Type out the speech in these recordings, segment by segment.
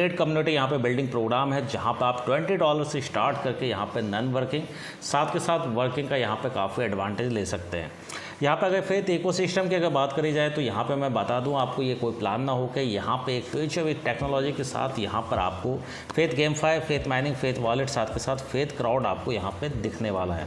Trade community यहाँ पे building programme है जहाँ पे आप $20 से स्टार्ट करके यहाँ पे नॉन वर्किंग साथ के साथ वर्किंग का यहाँ पे काफ़ी एडवांटेज ले सकते हैं। यहाँ पे अगर फेथ इकोसिस्टम की अगर बात करी जाए तो यहाँ पे मैं बता दूँ आपको, ये कोई प्लान ना हो कि यहाँ पे एक फ्यूचर विद टेक्नोलॉजी के साथ यहाँ पर आपको faith GameFi, faith mining, faith wallet साथ के साथ फेथ क्राउड आपको यहाँ पे दिखने वाला है।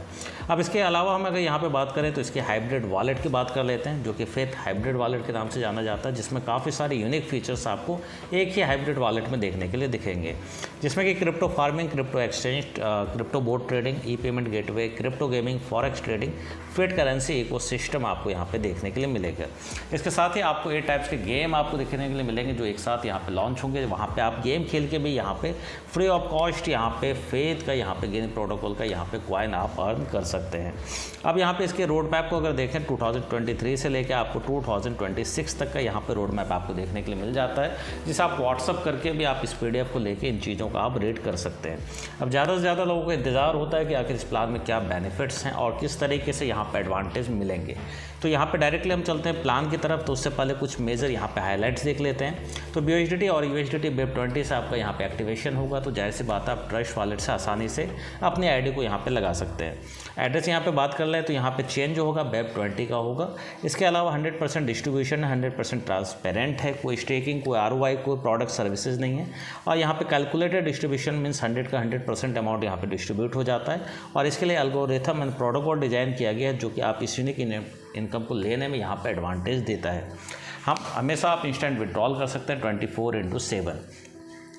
अब इसके अलावा हम अगर यहाँ पे बात करें तो इसके हाइब्रिड वॉलेट की बात कर लेते हैं, जो कि फेथ हाइब्रिड वॉलेट के नाम से जाना जाता है, जिसमें काफ़ी सारे यूनिक फीचर्स आपको एक ही हाइब्रिड वॉलेट में देखने के लिए दिखेंगे, जिसमें कि crypto farming, crypto exchange, crypto board trading, e payment gateway, crypto gaming, forex trading, fiat currency ecosystem आपको यहाँ पे देखने के लिए मिलेगा। इसके साथ ही आपको 8 टाइप्स के गेम आपको देखने के लिए मिलेंगे जो एक साथ यहाँ पे लॉन्च होंगे। वहाँ पे आप गेम खेल के भी यहाँ पे फ्री ऑफ कॉस्ट यहाँ पे फेथ का, यहाँ पे गेम प्रोटोकॉल का यहाँ पे कॉइन आप अर्न कर सकते हैं। अब यहाँ पे इसके रोड मैप को अगर देखें 2023 से लेकर आपको 2026 तक का यहाँ पे रोड मैप आपको देखने के लिए मिल जाता है, जिसे आप व्हाट्सअप करके भी आप इस PDF को लेके इन चीज़ों का आप रेट कर सकते हैं। अब ज़्यादा से ज़्यादा लोगों को इंतज़ार होता है कि आखिर इस प्लान में क्या बेनिफिट्स हैं और किस तरीके से यहाँ पे एडवांटेज मिलेंगे। तो यहाँ पे डायरेक्टली हम चलते हैं प्लान की तरफ। तो उससे पहले कुछ मेजर यहाँ पे हाइलाइट्स देख लेते हैं। तो BUSDT और USDT BEP20 से आपका यहाँ पे एक्टिवेशन होगा, तो जाहिर सी बात है आप ट्रस्ट वॉलेट से आसानी से अपनी ID को यहाँ पे लगा सकते हैं। एड्रेस यहाँ पे बात कर लें तो यहाँ पे चेंज जो होगा BEP20 का होगा। इसके अलावा 100% डिस्ट्रीब्यूशन है, 100% ट्रांसपेरेंट है, कोई स्टेकिंग, कोई ROI, कोई प्रोडक्ट सर्विसेज नहीं है। और यहाँ पे कैलकुलेटेड डिस्ट्रीब्यूशन मीन्स 100 का 100% अमाउंट यहाँ पे डिस्ट्रीब्यूट हो जाता है। और इसके लिए एल्गोरिथम एंड प्रोटोकॉल डिज़ाइन किया गया है जो कि आप इस यूनिक इनकम को लेने में यहाँ पे एडवांटेज देता है। हम हमेशा आप इंस्टेंट विड्रॉल कर सकते हैं 24/7।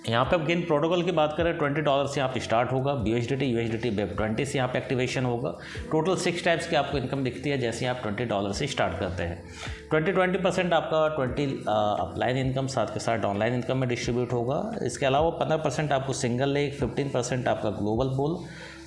यहाँ पे अब गेन प्रोटोकॉल की बात करें $20 से यहाँ पे स्टार्ट होगा। BUSDT USDT BEP20 से यहाँ पे एक्टिवेशन होगा। टोटल 6 टाइप्स की आपको इनकम दिखती है जैसे आप $20 से स्टार्ट करते हैं। 20% आपका 20 अपलाइन इनकम साथ के साथ ऑनलाइन इनकम में डिस्ट्रीब्यूट होगा। इसके अलावा 15% आपको सिंगल लेग, 15% आपका ग्लोबल पूल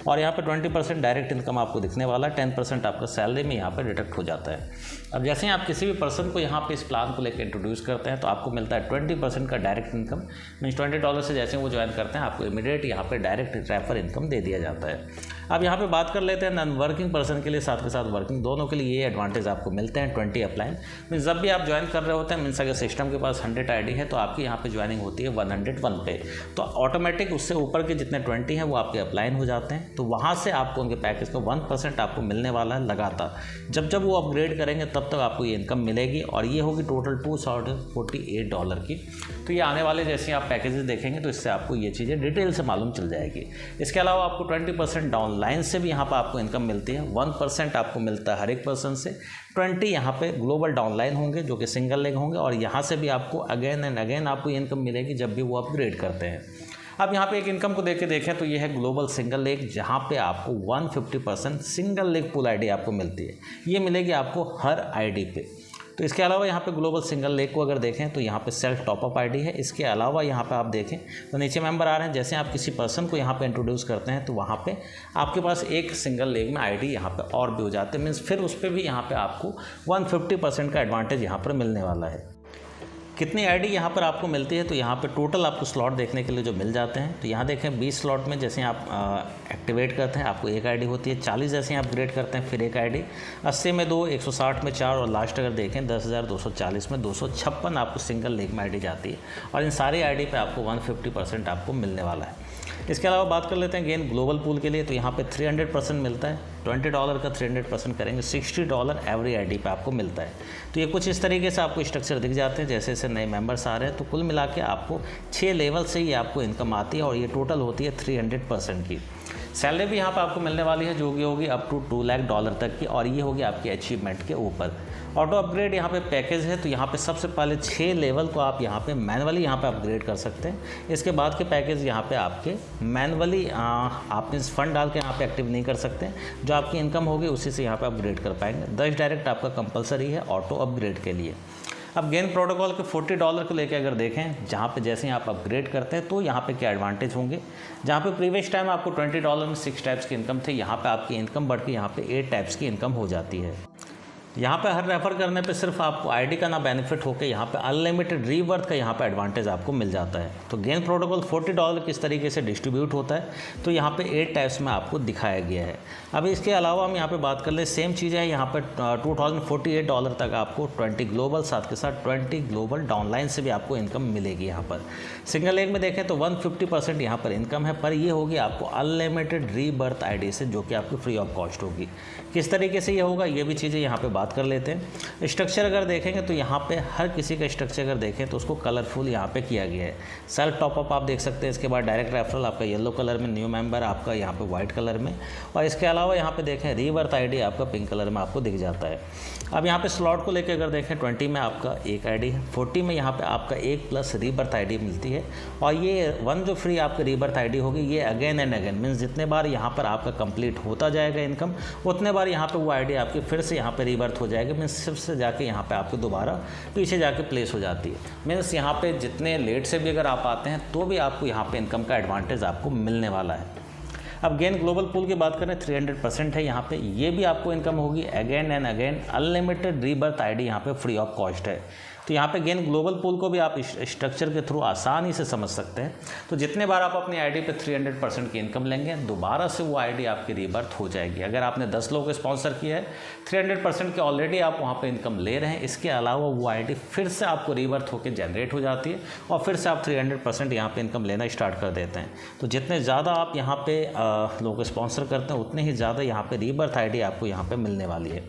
और यहाँ पे 20% डायरेक्ट इनकम आपको दिखने वाला है। 10% आपका सैलरी में यहाँ पे डिडक्ट हो जाता है। अब जैसे ही आप किसी भी पर्सन को यहाँ पे इस प्लान को लेकर इंट्रोड्यूस करते हैं तो आपको मिलता है 20% का डायरेक्ट इनकम। मीन्स $20 से जैसे वो ज्वाइन करते हैं आपको इमीडिएट यहाँ पे डायरेक्ट रेफर इनकम दे दिया जाता है। अब यहाँ पे बात कर लेते हैं नॉन वर्किंग पर्सन के लिए साथ के साथ वर्किंग दोनों के लिए ये एडवांटेज आपको मिलते हैं 20 अपलाइन। मीन्स जब भी आप ज्वाइन कर रहे होते हैं, मीन्स अगर सिस्टम के पास 100 ID है तो आपकी यहाँ पे ज्वाइनिंग होती है 101 पे, तो ऑटोमेटिक उससे ऊपर के जितने 20 हैं वो आपके अपलाइन हो जाते हैं। तो वहाँ से आपको उनके पैकेज का 1% आपको मिलने वाला है लगातार। जब जब वो अपग्रेड करेंगे तब तक आपको ये इनकम मिलेगी और ये होगी टोटल $248 की। तो ये आने वाले जैसे आप पैकेजेस देखेंगे तो इससे आपको ये चीज़ें डिटेल से मालूम चल जाएगी। इसके अलावा आपको 20% डाउनलाइन से भी यहाँ पर आपको इनकम मिलती है। 1% आपको मिलता है हर एक पर्सन से। 20 यहाँ पे ग्लोबल डाउनलाइन होंगे जो कि सिंगल लेग होंगे और यहाँ से भी आपको अगेन एंड अगेन आपको इनकम मिलेगी जब भी वो अपग्रेड करते हैं। अब यहाँ पे एक इनकम को देखें तो ये है ग्लोबल सिंगल लेग, जहाँ पे आपको 150% सिंगल लेग पूल ID आपको मिलती है। ये मिलेगी आपको हर ID पे। तो इसके अलावा यहाँ पे ग्लोबल सिंगल लेग को अगर देखें तो यहाँ पे सेल्फ टॉपअप ID है। इसके अलावा यहाँ पे आप देखें तो नीचे मेंबर आ रहे हैं। जैसे आप किसी पर्सन को यहाँ पे इंट्रोड्यूस करते हैं तो वहाँ पे आपके पास एक सिंगल लेग में ID यहाँ पे और भी हो जाते हैं। मीन्स फिर उस पर भी यहाँ पे आपको 150% का एडवांटेज यहाँ पर मिलने वाला है। कितनी ID यहाँ पर आपको मिलती है तो यहाँ पे टोटल आपको स्लॉट देखने के लिए जो मिल जाते हैं। तो यहाँ देखें 20 स्लॉट में जैसे आप एक्टिवेट करते हैं आपको एक ID होती है। 40 जैसे आप अपग्रेड करते हैं फिर एक ID, 80 में 2, 160 में 4 और लास्ट अगर देखें 10,240 में 256 आपको सिंगल लेग में ID जाती है। और इन सारी ID पे आपको 150% आपको मिलने वाला है। इसके अलावा बात कर लेते हैं गेन ग्लोबल पूल के लिए। तो यहाँ पे 300% मिलता है। $20 का 300% करेंगे $60 एवरी ID पे आपको मिलता है। तो ये कुछ इस तरीके से आपको स्ट्रक्चर दिख जाते हैं जैसे जैसे नए मेंबर्स आ रहे हैं। तो कुल मिला के आपको 6 लेवल से ही आपको इनकम आती है और ये टोटल होती है 300% की। सैलरी भी यहाँ पर आपको मिलने वाली है जो कि होगी अप टू $2 लाख तक की और ये होगी आपकी अचीवमेंट के ऊपर। ऑटो अपग्रेड यहाँ पे पैकेज है। तो यहाँ पे सबसे पहले 6 लेवल को आप यहाँ पे मैनुअली यहाँ पे अपग्रेड कर सकते हैं। इसके बाद के पैकेज यहाँ पे आपके मैनुअली आप इस फंड डाल के यहाँ पे एक्टिव नहीं कर सकते। जो आपकी इनकम होगी उसी से यहाँ पे अपग्रेड कर पाएंगे। 10 डायरेक्ट आपका कंपलसरी है ऑटो अपग्रेड के लिए। अब गेन प्रोटोकॉल के $40 को लेके अगर देखें, जहाँ पे जैसे ही आप अपग्रेड करते हैं तो यहाँ पे क्या एडवांटेज होंगे। जहाँ पे प्रीवियस टाइम आपको $20 में 6 टाइप्स की इनकम थी, यहाँ पे आपकी इनकम बढ़ के यहाँ पे 8 टाइप्स की इनकम हो जाती है। यहाँ पे हर रेफ़र करने पे सिर्फ आपको आईडी का ना बेनिफिट होकर यहाँ पे अनलिमिटेड रीबर्थ का यहाँ पे एडवांटेज आपको मिल जाता है। तो गेन प्रोटोकॉल $40 किस तरीके से डिस्ट्रीब्यूट होता है, तो यहाँ पे 8 टाइप्स में आपको दिखाया गया है। अब इसके अलावा हम यहाँ पे बात कर ले, सेम चीज़ है यहाँ पे $2048 तक आपको 20 ग्लोबल, साथ के साथ 20 ग्लोबल डाउनलाइन से भी आपको इनकम मिलेगी। यहाँ पर सिंगल लेग में देखें तो 150% यहाँ पर इनकम है, पर ये होगी आपको अनलिमिटेड रीबर्थ आईडी से, जो कि आपकी फ्री ऑफ कॉस्ट होगी। किस तरीके से ये होगा, ये भी चीज़ें यहाँ पे बात कर लेते हैं। स्ट्रक्चर अगर देखेंगे तो यहाँ पे हर किसी का स्ट्रक्चर अगर देखें तो उसको कलरफुल यहाँ पे किया गया है। सेल्फ टॉपअप आप देख सकते हैं, इसके बाद डायरेक्ट रेफरल आपका येलो कलर में, न्यू मेंबर आपका यहाँ पे वाइट कलर में, और इसके अलावा यहाँ पे देखें रीबर्थ आईडी आपका पिंक कलर में आपको दिख जाता है। अब यहाँ पे स्लॉट को लेकर अगर देखें 20 में आपका एक आईडी है, 40 में यहाँ पे आपका एक प्लस रीबर्थ आईडी मिलती है, और ये 1 जो फ्री आपकी रीबर्थ आईडी होगी ये अगेन एंड अगेन मीन्स जितने बार यहाँ पर आपका कंप्लीट होता जाएगा इनकम, उतने बार यहाँ पे वो आईडी आपकी फिर से यहाँ पे रीबर्थ हो जाएगी। मीन्स सिर्फ से जाके यहाँ पे आपकी दोबारा पीछे जाके प्लेस हो जाती है। मीन्स यहाँ पे जितने लेट से भी अगर आप आते हैं तो भी आपको यहाँ पे इनकम का एडवांटेज आपको मिलने वाला है। अब गेन ग्लोबल पूल की बात करें 300% है यहाँ पे, ये भी आपको इनकम होगी again and again. Unlimited rebirth ID यहाँ पे फ्री ऑफ कॉस्ट है। तो यहाँ पे गेन ग्लोबल पूल को भी आप स्ट्रक्चर के थ्रू आसानी से समझ सकते हैं। तो जितने बार आप अपनी आईडी पे 300% की इनकम लेंगे, दोबारा से वो आईडी आपकी रीबर्थ हो जाएगी। अगर आपने 10 लोगों को स्पॉन्सर किया है, 300% की ऑलरेडी आप वहाँ पे इनकम ले रहे हैं, इसके अलावा वो आईडी फिर से आपको रीबर्थ होकर जनरेट हो जाती है और फिर से आप 300% यहाँ पर इनकम लेना स्टार्ट कर देते हैं। तो जितने ज़्यादा आप यहाँ पे लोगों को स्पॉन्सर करते हैं, उतने ही ज़्यादा यहाँ पे रीबर्थ आईडी आपको यहाँ पे मिलने वाली है।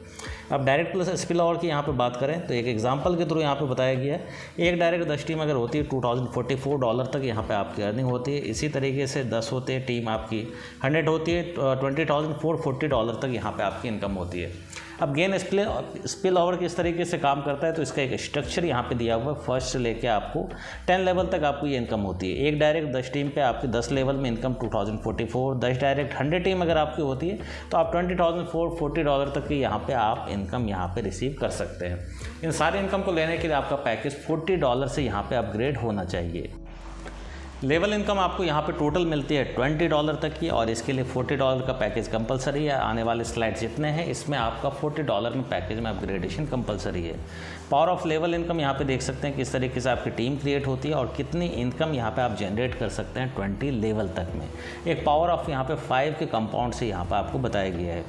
अब डायरेक्ट प्लस स्पिल ओवर की यहाँ पे बात करें तो एक एग्जांपल के थ्रू यहाँ पे बताया गया है। एक डायरेक्ट 10 टीम अगर होती है $2044 तक यहाँ पे आपकी अर्निंग होती है। इसी तरीके से 10 होते हैं टीम आपकी 100 होती है, $20,440 तक यहाँ पे आपकी इनकम होती है। अब गेन स्पिल ओवर किस तरीके से काम करता है, तो इसका एक स्ट्रक्चर यहाँ पे दिया हुआ है। फर्स्ट से लेके आपको 10 लेवल तक आपको ये इनकम होती है। एक डायरेक्ट 10 टीम पे आपकी 10 लेवल में इनकम 2044, 10 डायरेक्ट 100 टीम अगर आपकी होती है तो आप $20,440 तक की यहाँ पे आप इनकम यहाँ पे रिसीव कर सकते हैं। इन सारे इनकम को लेने के लिए आपका पैकेज $40 से यहाँ पे अपग्रेड होना चाहिए। लेवल इनकम आपको यहाँ पे टोटल मिलती है $20 तक की, और इसके लिए $40 का पैकेज कंपलसरी है। आने वाले स्लाइड्स जितने हैं इसमें आपका $40 में पैकेज में अपग्रेडेशन कंपलसरी है। पावर ऑफ लेवल इनकम यहाँ पे देख सकते हैं किस तरीके से आपकी टीम क्रिएट होती है और कितनी इनकम यहाँ पे आप जनरेट कर सकते हैं 20 लेवल तक में। एक पावर ऑफ यहाँ पे 5 के कंपाउंड से यहाँ पे आपको बताया गया है।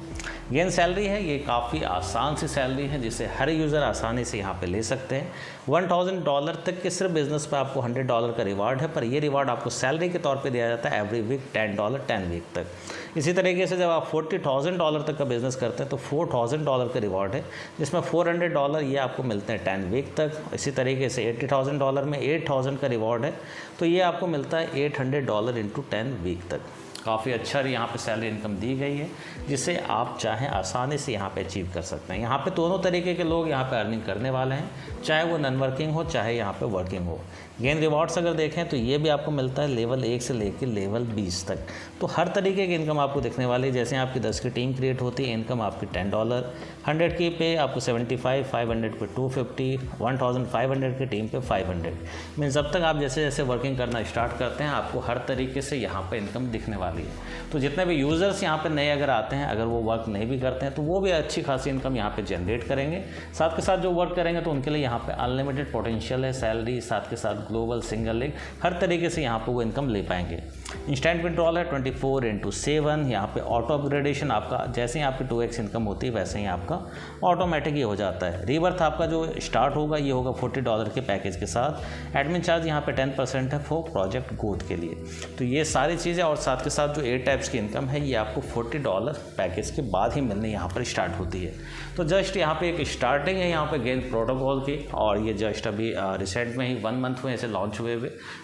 गेन सैलरी है, ये काफ़ी आसान सी सैलरी है जिसे हर यूज़र आसानी से यहाँ पे ले सकते हैं। $1000 तक के सिर्फ बिजनेस पे आपको $100 का रिवार्ड है, पर ये रिवार्ड आपको सैलरी के तौर पे दिया जाता है एवरी वीक $10 10 वीक तक। इसी तरीके से जब आप $40,000 तक का बिज़नेस करते हैं तो $4000 का रिवार्ड है, जिसमें $400 ये आपको मिलते हैं 10 वीक तक। इसी तरीके से $80,000 में 8000 का रिवार्ड है, तो ये आपको मिलता है $800 इंटू 10 वीक तक। काफ़ी अच्छा यहाँ पे सैलरी इनकम दी गई है, जिसे आप चाहें आसानी से यहाँ पे अचीव कर सकते हैं। यहाँ पे दोनों तरीके के लोग यहाँ पे अर्निंग करने वाले हैं, चाहे वो नॉन वर्किंग हो चाहे यहाँ पे वर्किंग हो। गेन रिवॉर्ड्स अगर देखें तो ये भी आपको मिलता है लेवल 1 से लेकर लेवल 20 तक। तो हर तरीके की इनकम आपको दिखने वाली है। जैसे आपकी 10 की टीम क्रिएट होती है, इनकम आपकी $10, 100 की पे आपको 75, 500 पे 250, 1500 की टीम पे 500। मीन्स जब तक आप जैसे जैसे वर्किंग करना स्टार्ट करते हैं आपको हर तरीके से यहाँ पे इनकम दिखने वाली है। तो जितने भी यूज़र्स यहाँ पे नए अगर आते हैं, अगर वो वर्क नहीं भी करते हैं तो वो भी अच्छी खासी इनकम यहाँ पे जनरेट करेंगे। साथ के साथ जो वर्क करेंगे तो उनके लिए यहाँ पे अनलिमिटेड पोटेंशियल है सैलरी, साथ के साथ ग्लोबल, सिंगल लेग, हर तरीके से यहाँ पे वो इनकम ले पाएंगे। इंस्टेंट विड्रॉल है 24/7। यहाँ पे ऑटो अपग्रेडेशन आपका जैसे ही आपकी 2x इनकम होती है वैसे ही आपका ऑटोमेटिक ही हो जाता है। रीबर्थ आपका जो स्टार्ट होगा ये होगा $40 के पैकेज के साथ। एडमिन चार्ज यहाँ पे 10% है फॉर प्रोजेक्ट ग्रोथ के लिए। तो ये सारी चीज़ें और साथ के साथ जो 8 टाइप्स की इनकम है ये आपको $40 पैकेज के बाद ही मिलने यहाँ पर स्टार्ट होती है। तो जस्ट यहाँ पे एक स्टार्टिंग है यहाँ पे गेन प्रोटोकॉल की, और ये जस्ट अभी रिसेंट में ही 1 मंथ में ऐसे लॉन्च हुए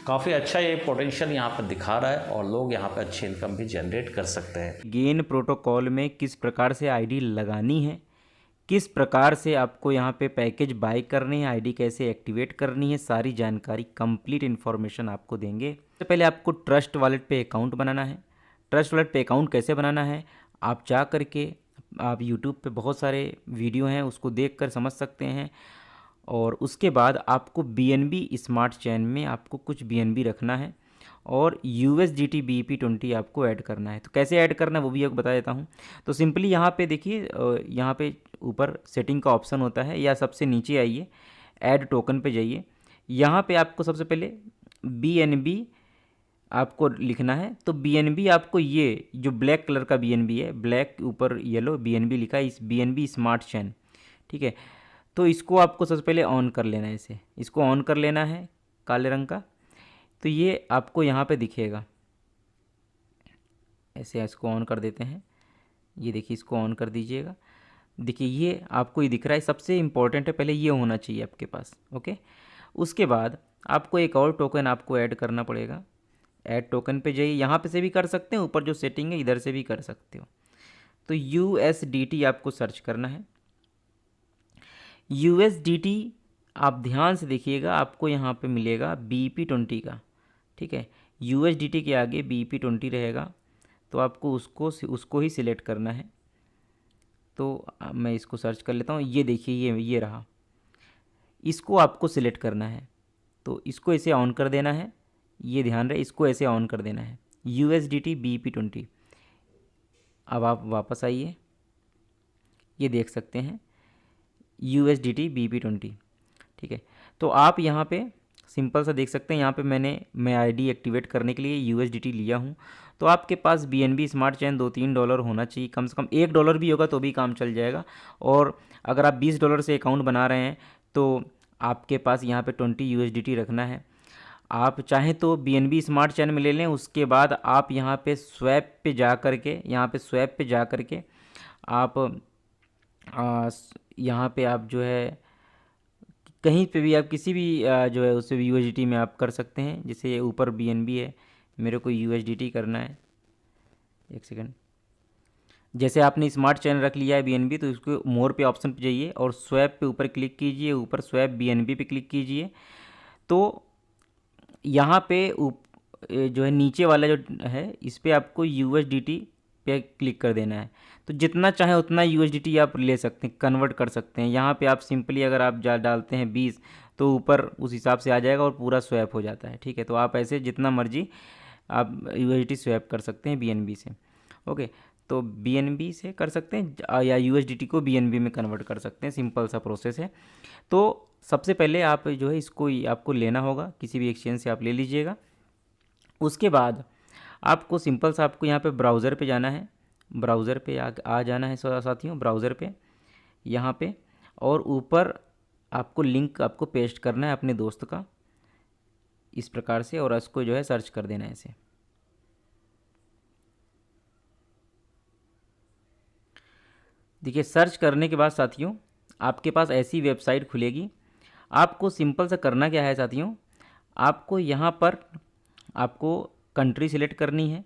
काफ़ी अच्छा ये पोटेंशियल यहाँ पर दिखा रहा है और लोग यहाँ पे अच्छी इनकम भी जनरेट कर सकते हैं। गेन प्रोटोकॉल में किस प्रकार से आईडी लगानी है, किस प्रकार से आपको यहाँ पे पैकेज बाय करनी है, आईडी कैसे एक्टिवेट करनी है, सारी जानकारी कंप्लीट इन्फॉर्मेशन आपको देंगे। तो पहले आपको ट्रस्ट वॉलेट पे अकाउंट बनाना है। ट्रस्ट वॉलेट पे अकाउंट कैसे बनाना है आप जा कर के आप यूट्यूब पे बहुत सारे वीडियो हैं उसको देख कर समझ सकते हैं। और उसके बाद आपको BNB स्मार्ट चेन में आपको कुछ BNB रखना है और USDT BEP20 आपको ऐड करना है। तो कैसे ऐड करना है वो भी आपको बता देता हूँ। तो सिंपली यहाँ पे देखिए, यहाँ पे ऊपर सेटिंग का ऑप्शन होता है, या सबसे नीचे आइए, ऐड टोकन पे जाइए। यहाँ पे आपको सबसे पहले BNB आपको लिखना है। तो BNB आपको, ये जो ब्लैक कलर का BNB है, ब्लैक ऊपर येलो BNB लिखा है, इस BNB स्मार्ट चेन, ठीक है। तो इसको आपको सबसे पहले ऑन कर लेना है, इसे इसको ऑन कर लेना है काले रंग का। तो ये आपको यहाँ पे दिखेगा, ऐसे इसको ऑन कर देते हैं। ये देखिए, इसको ऑन कर दीजिएगा। देखिए ये आपको ये दिख रहा है, सबसे इम्पॉर्टेंट है, पहले ये होना चाहिए आपके पास, ओके। उसके बाद आपको एक और टोकन आपको ऐड करना पड़ेगा। ऐड टोकन पे जाइए, यहाँ पे से भी कर सकते हैं, ऊपर जो सेटिंग है इधर से भी कर सकते हो। तो USDT आपको सर्च करना है। USDT आप ध्यान से देखिएगा, आपको यहाँ पे मिलेगा BEP20 का, ठीक है। USDT के आगे BEP20 रहेगा, तो आपको उसको ही सिलेक्ट करना है। तो मैं इसको सर्च कर लेता हूँ। ये देखिए, ये रहा, इसको आपको सिलेक्ट करना है। तो इसको ऐसे ऑन कर देना है, ये ध्यान रहे, इसको ऐसे ऑन कर देना है, USDT BEP20। अब आप वापस आइए, ये देख सकते हैं USDT BEP20, ठीक है। तो आप यहाँ पे सिंपल सा देख सकते हैं, यहाँ पे मैं आईडी एक्टिवेट करने के लिए USDT लिया हूँ। तो आपके पास BNB स्मार्ट चेन $2-3 होना चाहिए, कम से कम $1 भी होगा तो भी काम चल जाएगा। और अगर आप $20 से अकाउंट बना रहे हैं तो आपके पास यहाँ पे 20 USDT रखना है। आप चाहें तो BNB स्मार्ट चेन में ले लें, उसके बाद आप यहाँ पे स्वैप पे जा कर के आप यहाँ पे आप जो है कहीं पे भी आप किसी भी जो है उससे USDT में आप कर सकते हैं। जैसे ये ऊपर BNB है, मेरे को USDT करना है, एक सेकंड। जैसे आपने स्मार्ट चेन रख लिया है BNB, तो इसको मोर पे ऑप्शन पे जाइए और स्वैप पे ऊपर क्लिक कीजिए, ऊपर स्वैप BNB पे क्लिक कीजिए। तो यहाँ पे जो है नीचे वाला जो है, इस पर आपको USDT पे क्लिक कर देना है। तो जितना चाहे उतना USDT आप ले सकते हैं, कन्वर्ट कर सकते हैं। यहाँ पे आप सिंपली अगर आप डालते हैं 20, तो ऊपर उस हिसाब से आ जाएगा और पूरा स्वैप हो जाता है, ठीक है। तो आप ऐसे जितना मर्जी आप USDT स्वैप कर सकते हैं BNB से, ओके। तो BNB से कर सकते हैं या USDT को BNB में कन्वर्ट कर सकते हैं, सिंपल सा प्रोसेस है। तो सबसे पहले आप जो है इसको आपको लेना होगा, किसी भी एक्सचेंज से आप ले लीजिएगा। उसके बाद आपको सिंपल सा आपको यहाँ पे ब्राउज़र पे जाना है, ब्राउज़र पे आ जाना है साथियों, ब्राउज़र पे यहाँ पे, और ऊपर आपको लिंक आपको पेस्ट करना है अपने दोस्त का, इस प्रकार से, और उसको जो है सर्च कर देना है ऐसे। देखिए सर्च करने के बाद साथियों आपके पास ऐसी वेबसाइट खुलेगी। आपको सिंपल सा करना क्या है साथियों, आपको यहाँ पर आपको कंट्री सिलेक्ट करनी है।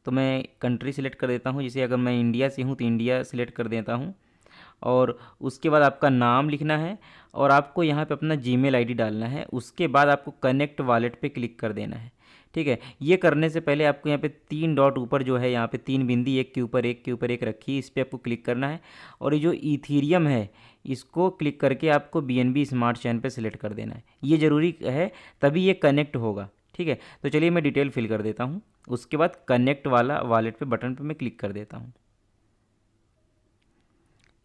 तो मैं कंट्री सिलेक्ट कर देता हूँ, जैसे अगर मैं इंडिया से हूँ तो इंडिया सिलेक्ट कर देता हूँ। और उसके बाद आपका नाम लिखना है और आपको यहाँ पे अपना जीमेल आईडी डालना है। उसके बाद आपको कनेक्ट वॉलेट पे क्लिक कर देना है, ठीक है। ये करने से पहले आपको यहाँ पे 3 डॉट ऊपर जो है, यहाँ पे 3 बिंदी एक के ऊपर एक रखी है, इस पर आपको क्लिक करना है। और ये जो इथीरियम है इसको क्लिक करके आपको BNB स्मार्ट चेन पे सिलेक्ट कर देना है। ये ज़रूरी है, तभी ये कनेक्ट होगा, ठीक है। तो चलिए मैं डिटेल फिल कर देता हूँ। उसके बाद कनेक्ट वाला वॉलेट पे बटन पे मैं क्लिक कर देता हूँ।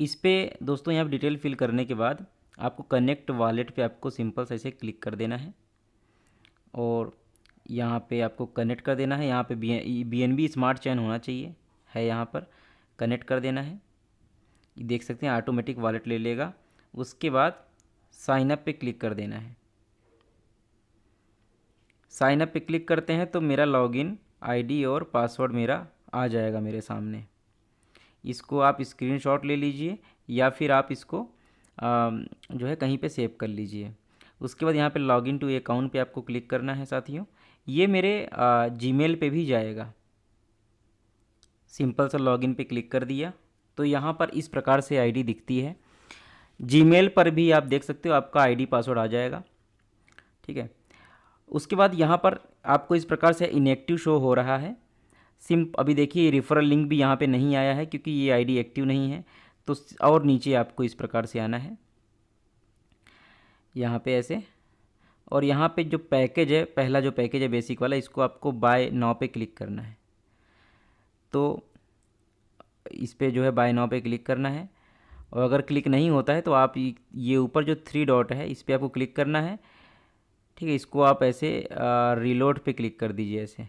इस पे दोस्तों यहाँ पे डिटेल फिल करने के बाद आपको कनेक्ट वॉलेट पे आपको सिंपल से ऐसे क्लिक कर देना है और यहाँ पे आपको कनेक्ट कर देना है। यहाँ पे BNB स्मार्ट चेन होना चाहिए, है यहाँ पर, कनेक्ट कर देना है। देख सकते हैं ऑटोमेटिक वॉलेट ले लेगा। उसके बाद साइन अप पे क्लिक कर देना है। साइन अप पे क्लिक करते हैं तो मेरा लॉगिन आईडी और पासवर्ड मेरा आ जाएगा मेरे सामने। इसको आप स्क्रीनशॉट ले लीजिए या फिर आप इसको जो है कहीं पे सेव कर लीजिए। उसके बाद यहाँ पे लॉगिन टू अकाउंट पे आपको क्लिक करना है साथियों। ये मेरे जीमेल पे भी जाएगा। सिंपल सा लॉगिन पे क्लिक कर दिया तो यहाँ पर इस प्रकार से आईडी दिखती है। जीमेल पर भी आप देख सकते हो आपका आईडी पासवर्ड आ जाएगा, ठीक है। उसके बाद यहाँ पर आपको इस प्रकार से इनएक्टिव शो हो रहा है। अभी देखिए रेफरल लिंक भी यहाँ पे नहीं आया है क्योंकि ये आईडी एक्टिव नहीं है। तो और नीचे आपको इस प्रकार से आना है यहाँ पे ऐसे, और यहाँ पे जो पैकेज है, पहला जो पैकेज है बेसिक वाला, इसको आपको बाय नाउ पे क्लिक करना है। तो इस पे जो है बाय नाउ पे क्लिक करना है, और अगर क्लिक नहीं होता है तो आप ये ऊपर जो 3 डॉट है इस पर आपको क्लिक करना है। ठीक है, इसको आप ऐसे रीलोड पे क्लिक कर दीजिए ऐसे।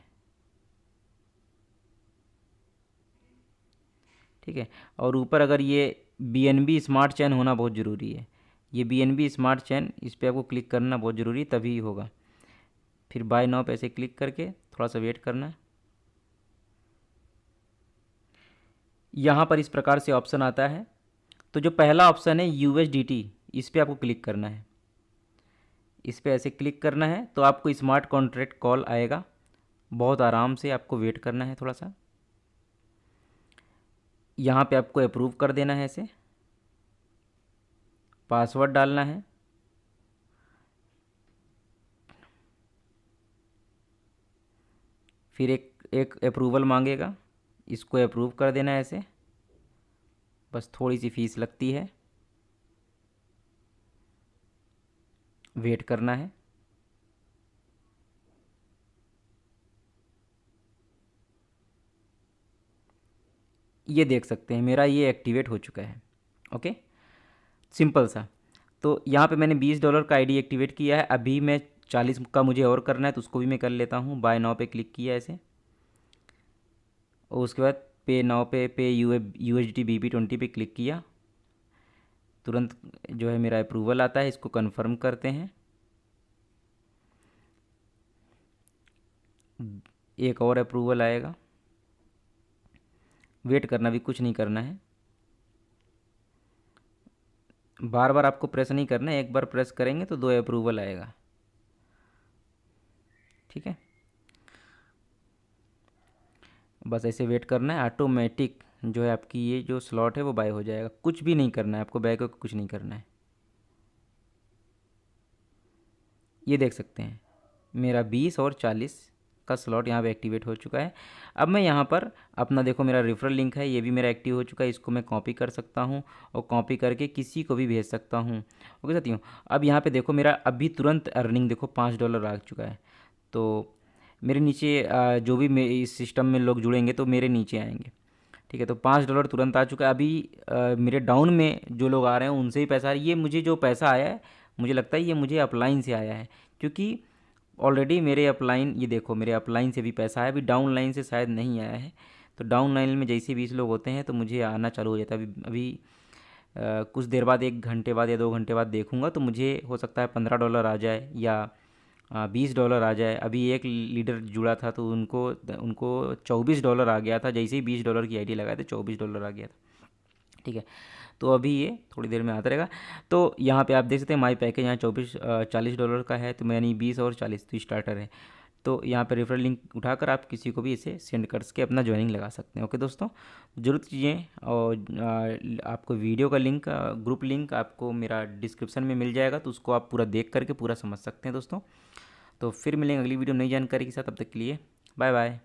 ठीक है, और ऊपर अगर ये BNB स्मार्ट चैन होना बहुत ज़रूरी है, ये BNB स्मार्ट चैन, इस पर आपको क्लिक करना बहुत ज़रूरी है, तभी होगा। फिर बाय नाउ पे ऐसे क्लिक करके थोड़ा सा वेट करना है। यहाँ पर इस प्रकार से ऑप्शन आता है। तो जो पहला ऑप्शन है USDT, इस पर आपको क्लिक करना है। इस पर ऐसे क्लिक करना है तो आपको स्मार्ट कॉन्ट्रैक्ट कॉल आएगा। बहुत आराम से आपको वेट करना है थोड़ा सा। यहाँ पे आपको अप्रूव कर देना है, ऐसे पासवर्ड डालना है। फिर एक अप्रूवल मांगेगा, इसको अप्रूव कर देना है ऐसे। बस थोड़ी सी फीस लगती है, वेट करना है। ये देख सकते हैं मेरा ये एक्टिवेट हो चुका है। ओके, सिंपल सा। तो यहाँ पे मैंने $20 का आईडी एक्टिवेट किया है। अभी मैं 40 का मुझे और करना है, तो उसको भी मैं कर लेता हूँ। बाय नाउ पे क्लिक किया ऐसे, और उसके बाद पे नाउ पे USDT BB20 पे क्लिक किया। तुरंत जो है मेरा अप्रूवल आता है, इसको कंफर्म करते हैं। एक और अप्रूवल आएगा, वेट करना, भी कुछ नहीं करना है। बार बार आपको प्रेस नहीं करना है, एक बार प्रेस करेंगे तो 2 अप्रूवल आएगा। ठीक है, बस ऐसे वेट करना है। ऑटोमेटिक जो है आपकी ये जो स्लॉट है वो बाय हो जाएगा। कुछ भी नहीं करना है आपको, बैक होकर कुछ नहीं करना है। ये देख सकते हैं मेरा 20 और 40 का स्लॉट यहाँ पे एक्टिवेट हो चुका है। अब मैं यहाँ पर अपना, देखो मेरा रेफरल लिंक है, ये भी मेरा एक्टिव हो चुका है। इसको मैं कॉपी कर सकता हूँ और कॉपी करके किसी को भी भेज सकता हूँ। ओके साथियों, अब यहाँ पे देखो मेरा अभी तुरंत अर्निंग देखो $5 आ चुका है। तो मेरे नीचे जो भी इस सिस्टम में लोग जुड़ेंगे तो मेरे नीचे आएंगे। ठीक है, तो $5 तुरंत आ चुका है। अभी मेरे डाउन में जो लोग आ रहे हैं उनसे ही पैसा आ रहा है। ये मुझे जो पैसा आया है, मुझे लगता है ये मुझे अपलाइन से आया है, क्योंकि ऑलरेडी मेरे अपलाइन, ये देखो मेरे अपलाइन से भी पैसा है। अभी डाउन लाइन से शायद नहीं आया है। तो डाउन लाइन में जैसे 20 लोग होते हैं तो मुझे आना चालू हो जाता है। अभी कुछ देर बाद, 1 घंटे बाद या 2 घंटे बाद देखूंगा तो मुझे हो सकता है $15 आ जाए या $20 आ जाए। अभी एक लीडर जुड़ा था तो उनको उनको $24 आ गया था। जैसे ही $20 की आईडी लगाए थे $24 आ गया था। ठीक है, तो अभी ये थोड़ी देर में आता रहेगा। तो यहाँ पे आप देख सकते हैं माई पैकेज यहाँ $40 का है, तो यानी 20 और 40 तो स्टार्टर है। तो यहाँ पे रेफरल लिंक उठाकर आप किसी को भी इसे सेंड करके अपना ज्वाइनिंग लगा सकते हैं। ओके दोस्तों, जरूरत कीजिए। और आपको वीडियो का लिंक, ग्रुप लिंक आपको मेरा डिस्क्रिप्शन में मिल जाएगा, तो उसको आप पूरा देख करके पूरा समझ सकते हैं दोस्तों। तो फिर मिलेंगे अगली वीडियो नई जानकारी के साथ। तब तक के लिए बाय बाय।